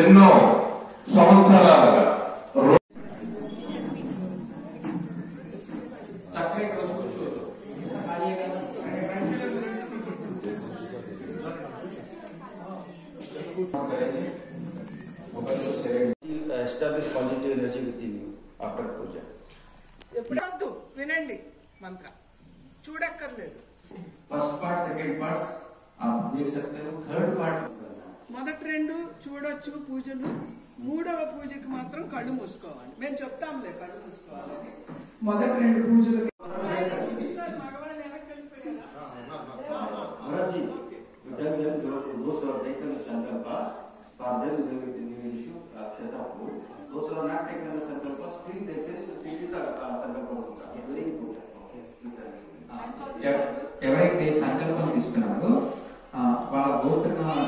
ఎన్నో సంవత్సరాలుగా establish positive energy within you after puja. ఎప్పుడొద్దు వినండి మంత్ర చూడక్కర్లేదు. फर्स्ट पार्ट सेकंड पार्ट आप देख सकते हो, थर्ड पार्ट మొదటి రెండు చూడొచ్చు పూజలు, మూడవ పూజకి మాత్రం కళ్ళు మూసుకోవాలి. మేము చెప్తాంలే కళ్ళు మూసుకోవాలి. మొదటి రెండు పూజలకి మగవాళ్ళు వెనక్కి వెళ్ళిపోయారా? महाराज जी, you tell them those who have taken the sankalpa, for them they will issue akshata food. Those who have not taken the sankalpa, still they can see the sankalpa sutta. Very important. ఎవరైతే సంకల్పం తీసుకున్నారో వాళ్ళ గోత్రనామ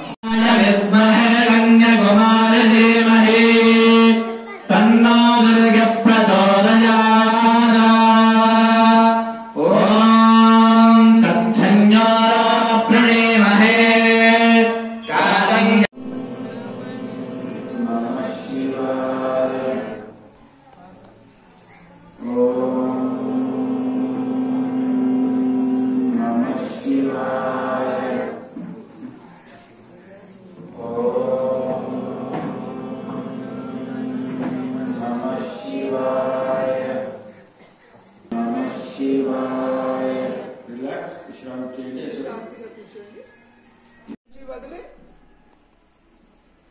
వదిలి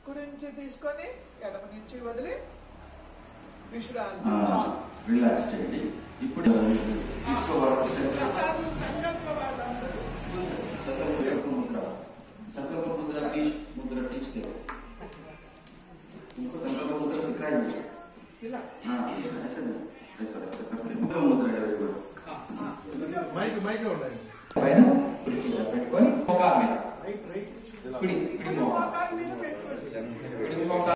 కుడి నుంచి తీసుకొని ఎడమ నుంచి వదిలి విశ్రాంతి. రిలాక్స్ చేయండి. ఇప్పుడు తీసుకోవాలి సంకల్ప వాళ్ళందరూ संकल्प मुद्रा टीच दे, उनको संकल्प मुद्रा सिखाएंगे. हाँ ऐसा नहीं, ऐसा मुद्रा मुद्रा है माइक माइक होता है పైన పెట్టుకొని మోకాలు మీద పిడి పిడి మోకాలు పిడి మోకాలు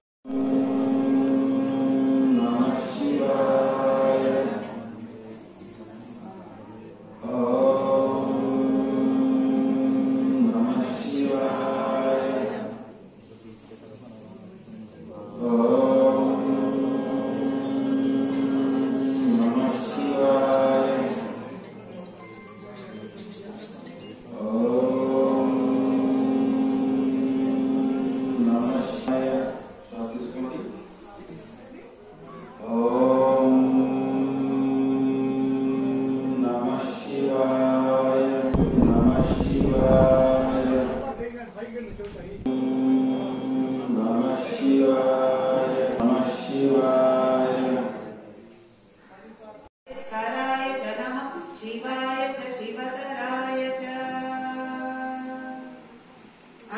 शिवाय च शिवतराय च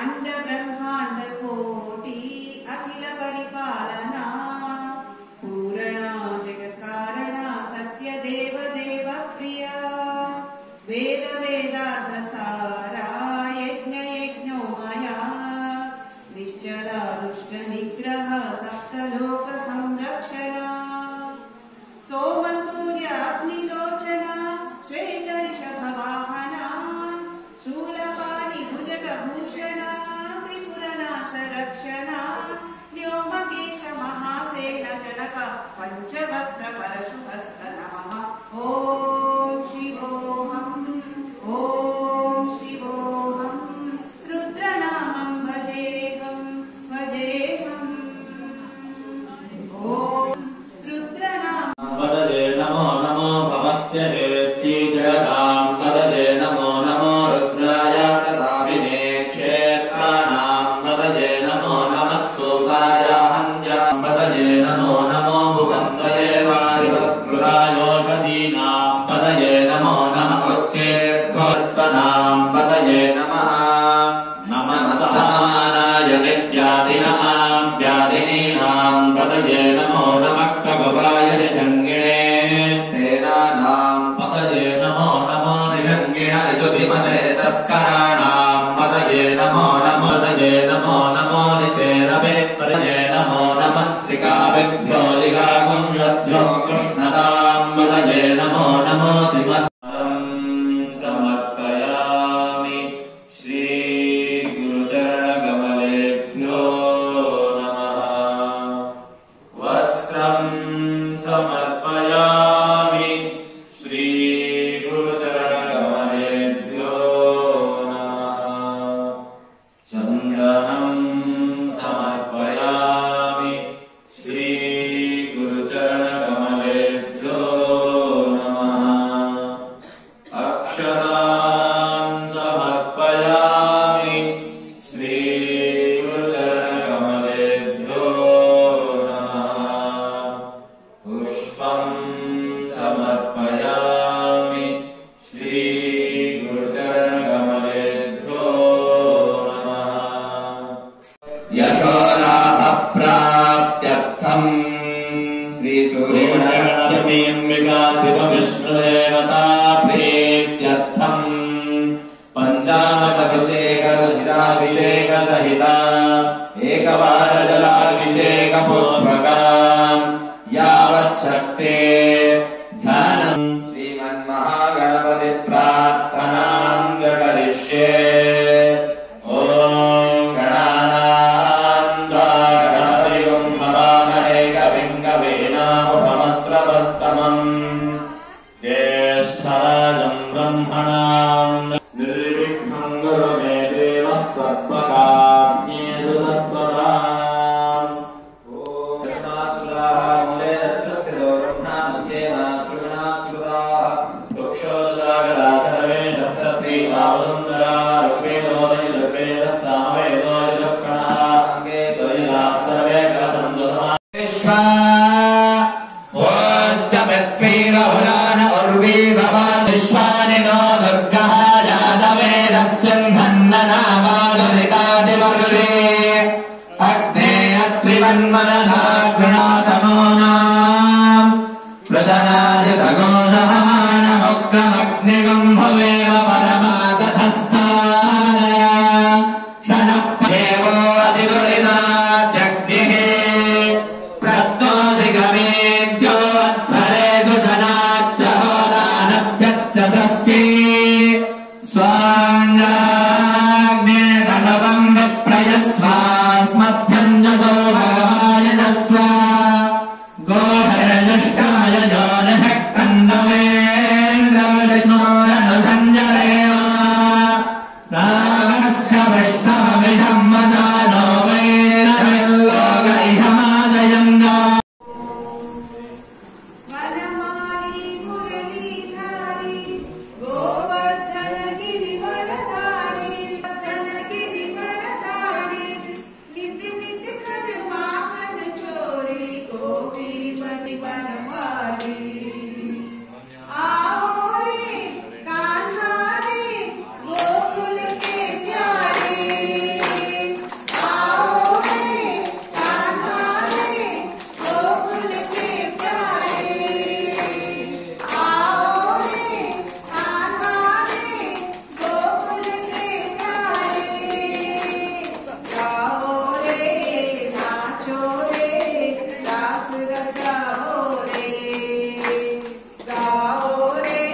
अंड ब्रह्मांड कोटि अखिल परिपालना पूरणा जगत्कारणा सत्य देव देव प्रिय वेद वेदार्थ सारा यज्ञ यज्ञोमया निश्चला दुष्ट निग्रह सप्तलोक संरक्षणा सोम सूर्य अग्निलोचना श्वेत ऋषभवाहना शूलपाणि भुजगभूषणा त्रिपुरनाश रक्षणा व्योमकेश महासेन जनक पंचवक्त्र परशुहस्त नमः. ओम शिवोऽहम् ओम शिवोऽहम् रुद्रनामं भजेऽहम् भजेऽहम् ओम रुद्रनाम पदले नमो नमो भवस्य हेत्ति जगतां पदले नमो नमो रुद्राय तदाभिने क्षेत्राणां पदले नमो नमः सोपाय हन्यां पदले नमो नमो भुवन्वये वारिवस्फुरायोषधीनां पदले नमो नमः उच्चेर्घोत्पनां पदले नमः नमः समानाय नित्यादिनां व्याधिनीनां पदले नमो नमः कववाय निषङ्गिणे तेनानां पदये नमो नमो निषङ्गिण सुभिमते तस्कराणां पदये नमो नमो पदये नमो नमो निचेरवे पदये नमो नमस्त्रिकाभिभ्यो लिगाकुञ्जभ्यो कृष्णतां पदये नमो नमो श्रीमत् समर्पयामि. सहिता एकवार जलाभिषेकपूर्वकाम् यावच्छक्ते ध्यानम् श्रीमन्महागणपति प्रार्थनां च करिष्ये। ॐ गणानान्त्वा गणपतिं भवामहे कविं कवीनामुपमस्रवस्तमम् ज्येष्ठराजं ब्रह्मणाम् निर्विघ्नं कुरु मे देवः सर्वकार्येषु सर्वदाम्। ॐ कृष्णासुराः मूले तत्रस्थितो ब्रह्मा मध्ये मातृगणासुराः वृक्षोदसागरा सर्वे सप्तर्षीवावसुन्दरा ऋग्वेदोदयजुर्वेदः सामवेदोदयदक्षिणः अङ्गे स्वरिताः सर्वे कलसन्दसमा पृथ्वीरहुरान उर्वी भवान् विश्वानि नो दुर्गः जातवेदस्यन्धन्ननावादुरितादिवर्षे अग्ने अत्रिवन्मनना गृणातमो नाम् प्रजनादितगोषहमानमुग्रमग्निगम् भवेम परमासधस्ताय क्षणप्येवो अतिदुरिताद्यग्निः प्रत्नोऽधिगमेद्यो अध्वरेषु जनाच्च होदानभ्यच्च षष्ठी स्वाङ्गाग्ने धनवम् विप्रयस्वास्मभ्यञ्जसो भगवायजस्व गोभरजुष्टमयजो नः कन्दवेन्द्रविष्णोरनुसञ्जरेव नागस्य विष्णवमिदम् वदानो वैरविल्लोक इहमादयम् वनमाली मुरलीधारी गोवर्धन गिरिवरधारी नित्य नित्य कर माखन चोरी गोपी बनी बनवारी। आओ रे कान्हा रे गोकुल के प्यारे, आओ रे कान्हा रे गोकुल के प्यारे, आओ रे कान्हा रे गोकुल के प्यारे। गाओ रे नाचो रे रास रचाओ रे, गाओ रे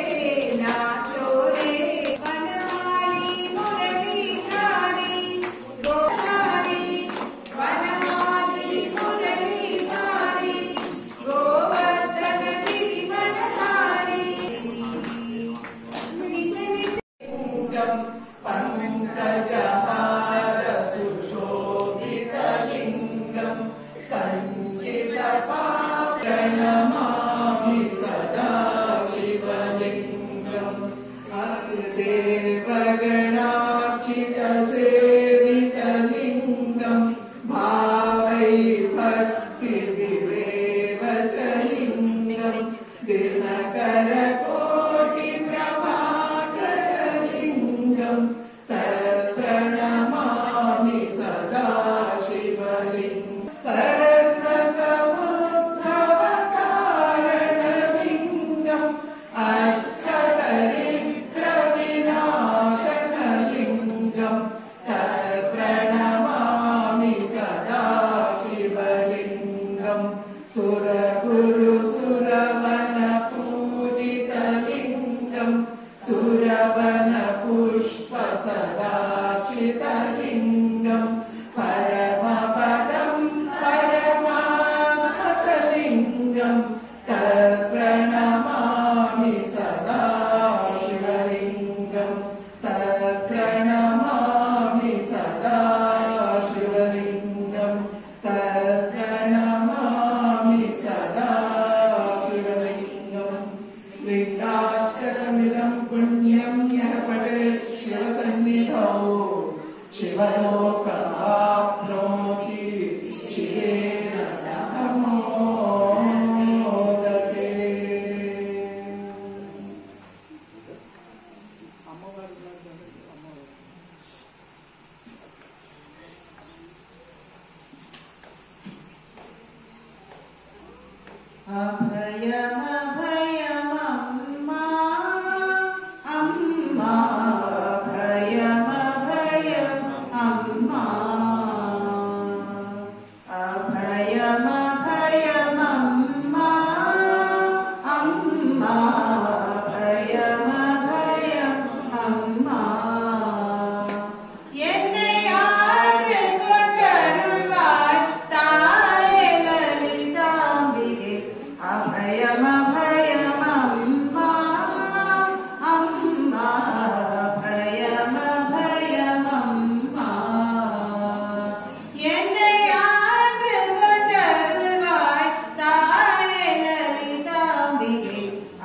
नाचो रे। वनमाली मुरलीधारी गोधारी, वनमाली मुरलीधारी गोवर्धन गिरिवरधारी। नित्य नित्य पंकजहार सुशोभितलिङ्गं प्रणमामि सदा शिवलिङ्गम् देवगणार्चितसेवितलिङ्गं भावै भक्तिभिरेव च लिङ्गं दिनकरकोटिप्रभाकरलिङ्गं तत्प्रणमामि सदा शिवलिङ्गम् सर्वसमुद्भवकारणलिङ्गम् अष्टदरिद्रविनाशनलिङ्गं तत्प्रणमामि सदा शिवलिङ्गम् सुरगुरुसुरवनपूजितलिङ्गं सुरवनपुष्पसदाचितलिङ्गं परमपदं परमानतलिङ्गं तत्प्रणमामि सदा शिवलिङ्गं तत्प्रणमामि सदा शिवलिङ्गं तत्प्रणमामि सदा शिवलिङ्गं। लिङ्गाष्टकमिदं पुण्यं यः पठेत् शिवसन्निधौ शिवलोकमाप्नोति शिवेन सह मोदते। अभयमभयमम्मा अम्मा अभयमभयम् अम्मा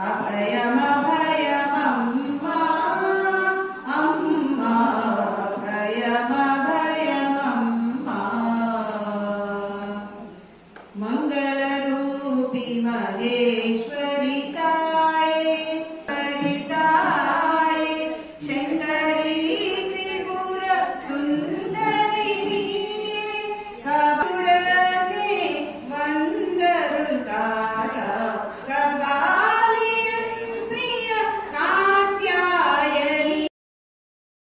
అభయమభయమమ్మా అమ్మా అభయమభయమమ్మా మంగళరూపి మహేశ్వరితా